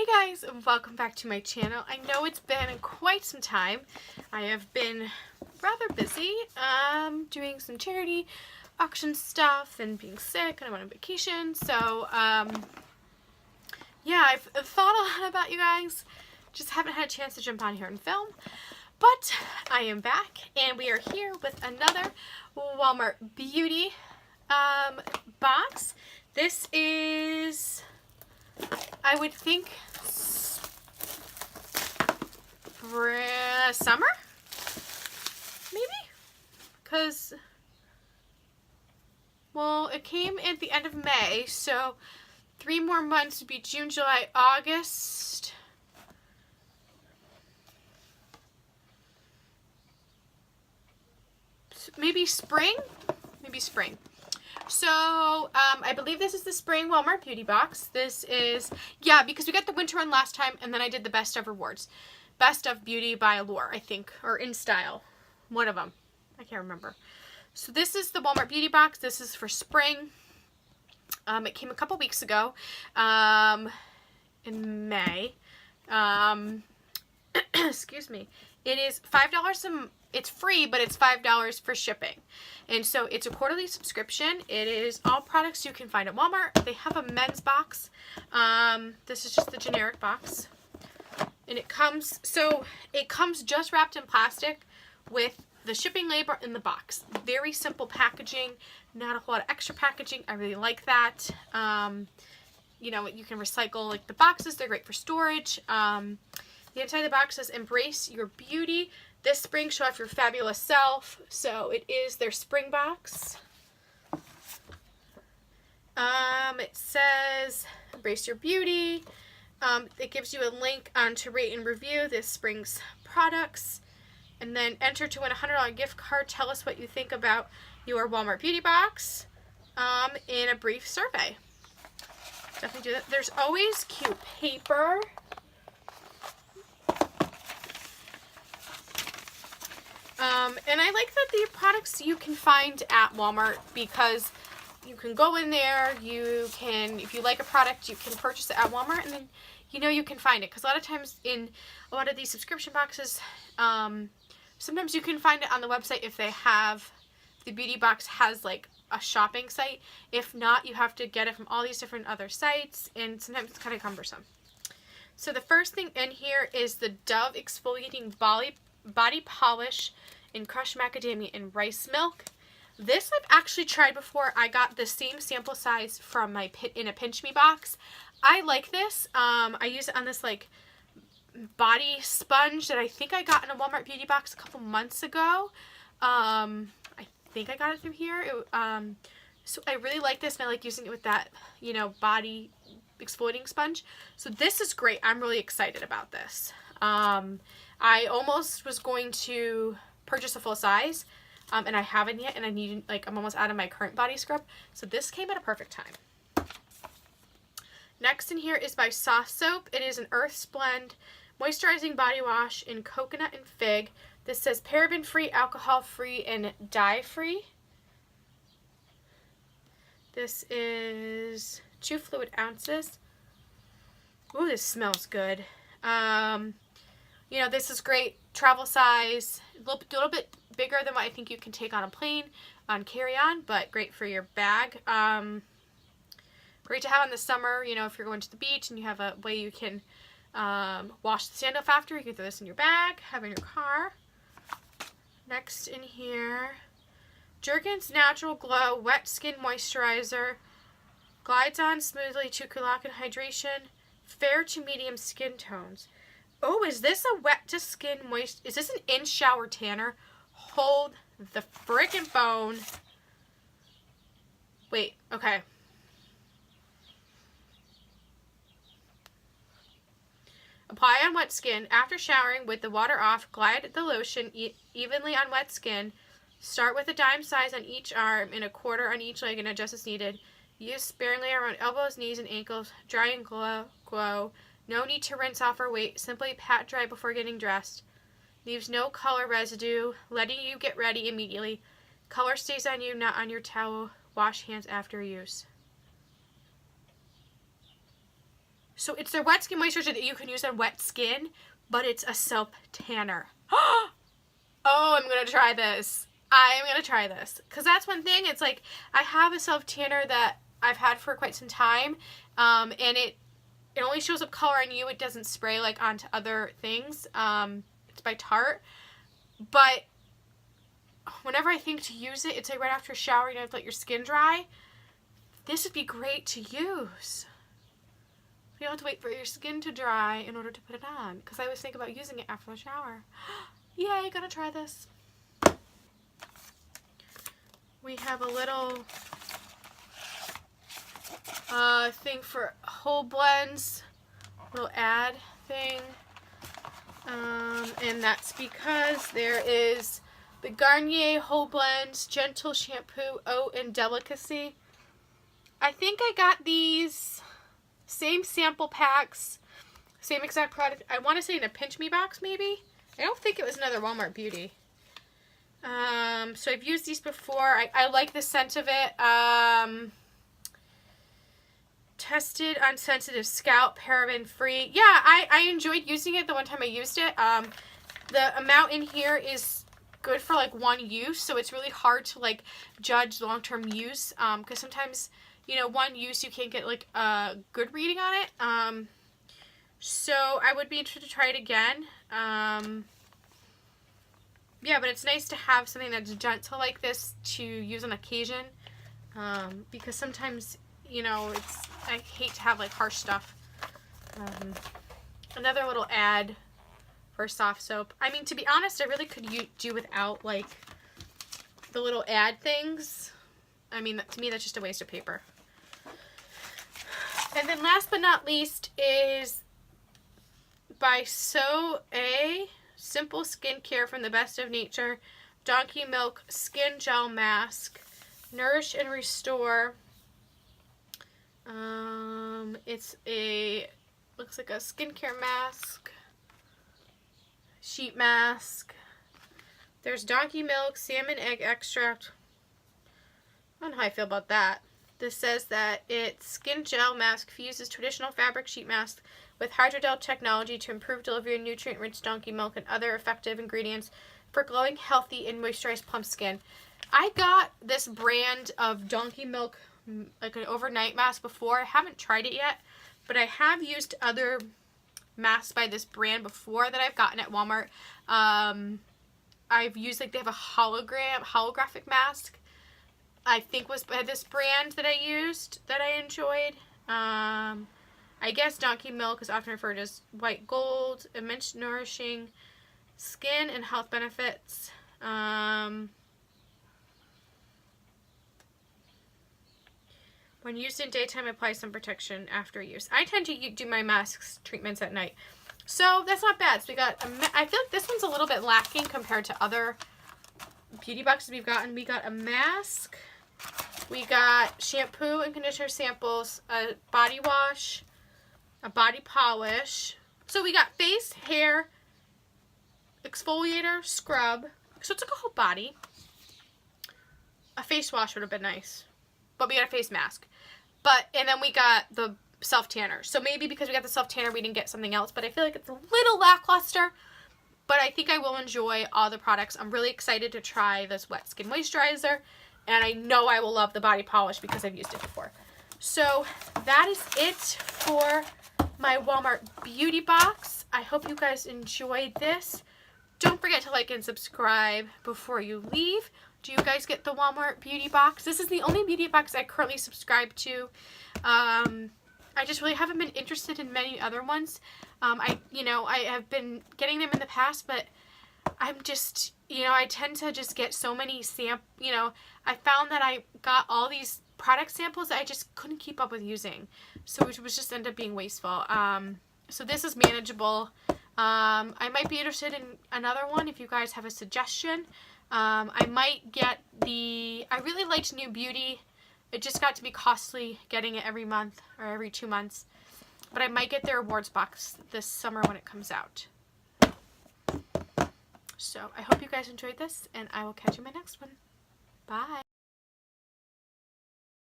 Hey guys, welcome back to my channel. I know it's been quite some time. I have been rather busy doing some charity auction stuff and being sick, and I went on vacation. So yeah, I've thought a lot about you guys. Just haven't had a chance to jump on here and film. But I am back, and we are here with another Walmart Beauty box. This is, I would think, summer? Maybe? Because, well, it came at the end of May, so 3 more months would be June, July, August. Maybe spring? Maybe spring. So, I believe this is the spring Walmart Beauty box. This is, yeah, because we got the winter one last time, and then I did the Best of Rewards. Best of Beauty by Allure, I think, or In Style. One of them. I can't remember. So this is the Walmart Beauty box. This is for spring. It came a couple weeks ago, in May. Excuse me. It is $5 it's free, but it's $5 for shipping. And so it's a quarterly subscription. It is all products you can find at Walmart. They have a men's box. This is just the generic box. And it comes just wrapped in plastic with the shipping label in the box. Very simple packaging, not a whole lot of extra packaging. I really like that. You know, you can recycle like the boxes. They're great for storage. The inside of the box says, "Embrace your beauty. This spring, show off your fabulous self." So it is their spring box. It says, "Embrace your beauty." It gives you a link to rate and review this spring's products. And then enter to win a $100 gift card. Tell us what you think about your Walmart Beauty box in a brief survey. Definitely do that. There's always cute paper. And I like that the products you can find at Walmart, because you can go in there, you can, if you like a product, you can purchase it at Walmart, and then you know you can find it. Because a lot of times in a lot of these subscription boxes, sometimes you can find it on the website if they have, the beauty box has like a shopping site. If not, you have to get it from all these different other sites, and sometimes it's kind of cumbersome. So the first thing in here is the Dove Exfoliating Body Polish in Crushed Macadamia and Rice Milk. This I've actually tried before. I got the same sample size from my in a Pinch Me box. I like this. I use it on this like body sponge that I think I got in a Walmart Beauty box a couple months ago. I think I got it through here. So I really like this, and I like using it with that, you know, body exfoliating sponge. So this is great. I'm really excited about this. I almost was going to purchase a full size, and I haven't yet, and I need, like, I'm almost out of my current body scrub, so this came at a perfect time. Next in here is by Soft Soap. It is an Earth's Blend moisturizing body wash in coconut and fig. This says paraben-free, alcohol-free, and dye-free. This is 2 fluid ounces. Ooh, this smells good. You know, this is great travel size, a little bit bigger than what I think you can take on a plane, on carry-on, but great for your bag. Great to have in the summer, you know, if you're going to the beach and you have a way you can wash the sand off after. You can throw this in your bag, have it in your car. Next in here, Jergens Natural Glow Wet Skin Moisturizer. Glides on smoothly to collagen hydration, fair to medium skin tones. Oh, is this a wet to skin moist? Is this an in-shower tanner? Hold the frickin' phone. Wait, okay. Apply on wet skin. After showering with the water off, glide the lotion evenly on wet skin. Start with a dime size on each arm and a quarter on each leg and adjust as needed. Use sparingly around elbows, knees, and ankles. Dry and glow. No need to rinse off or wait. Simply pat dry before getting dressed. Leaves no color residue, letting you get ready immediately. Color stays on you, not on your towel. Wash hands after use. So it's their wet skin moisturizer that you can use on wet skin, but it's a self tanner. Oh, I'm gonna try this. I am gonna try this, because that's one thing. It's like, I have a self tanner that I've had for quite some time, and it only shows up color on you. It doesn't spray like onto other things. It's by Tarte, but whenever I think to use it, it's like right after a shower, you have to let your skin dry. This would be great to use. You don't have to wait for your skin to dry in order to put it on, because I always think about using it after the shower. Yay, gonna try this. We have a little thing for whole blends, little ad thing, and that's because there is the Garnier Whole Blends Gentle Shampoo Oat and Delicacy. I think I got these same sample packs, same exact product. I want to say in a Pinch Me box, maybe. I don't think it was another Walmart Beauty. So I've used these before. I like the scent of it. Tested on sensitive scalp, paraben free. Yeah, I enjoyed using it the one time I used it. The amount in here is good for like one use, so it's really hard to like judge long-term use, because sometimes, you know, one use you can't get like a good reading on it. So I would be interested to try it again. Yeah, but it's nice to have something that's gentle like this to use on occasion, because sometimes, you know, I hate to have like harsh stuff. Another little ad for soft soap. I mean, to be honest, I really could do without like the little ad things. I mean, to me, that's just a waste of paper. And then last but not least is by So-A, Simple Skincare from the Best of Nature, Donkey Milk Skin Gel Mask, Nourish and Restore. Looks like a skincare mask, sheet mask. There's Donkey Milk, Salmon Egg Extract. I don't know how I feel about that. This says that its skin gel mask fuses traditional fabric sheet mask with hydrogel technology to improve delivery of nutrient-rich donkey milk and other effective ingredients for glowing, healthy, and moisturized plump skin. I got this brand of donkey milk, like an overnight mask, before. I haven't tried it yet, but I have used other masks by this brand before that I've gotten at Walmart. I've used, like, they have a holographic mask, I think was by this brand that I used, that I enjoyed. I guess Donkey Milk is often referred to as white gold, immense nourishing skin and health benefits. When used in daytime, apply some protection after use. I tend to do my masks treatments at night, so that's not bad. So we got, I feel like this one's a little bit lacking compared to other beauty boxes we've gotten. We got a mask, we got shampoo and conditioner samples, a body wash, a body polish. So we got face, hair, exfoliator, scrub. So it's like a whole body. A face wash would have been nice, but we got a face mask. And then we got the self-tanner. So maybe because we got the self-tanner, we didn't get something else. But I feel like it's a little lackluster. But I think I will enjoy all the products. I'm really excited to try this wet skin moisturizer. And I know I will love the body polish because I've used it before. So that is it for my Walmart beauty box. I hope you guys enjoyed this. Don't forget to like and subscribe before you leave. Do you guys get the Walmart beauty box? This is the only beauty box I currently subscribe to. I just really haven't been interested in many other ones. I have been getting them in the past, but I'm just, I tend to just get so many I found that I got all these product samples that I just couldn't keep up with using. So it was just ended up being wasteful. So this is manageable. I might be interested in another one if you guys have a suggestion. I might get I really liked New Beauty. It just got to be costly getting it every month or every 2 months. But I might get their awards box this summer when it comes out. So I hope you guys enjoyed this, and I will catch you in my next one. Bye.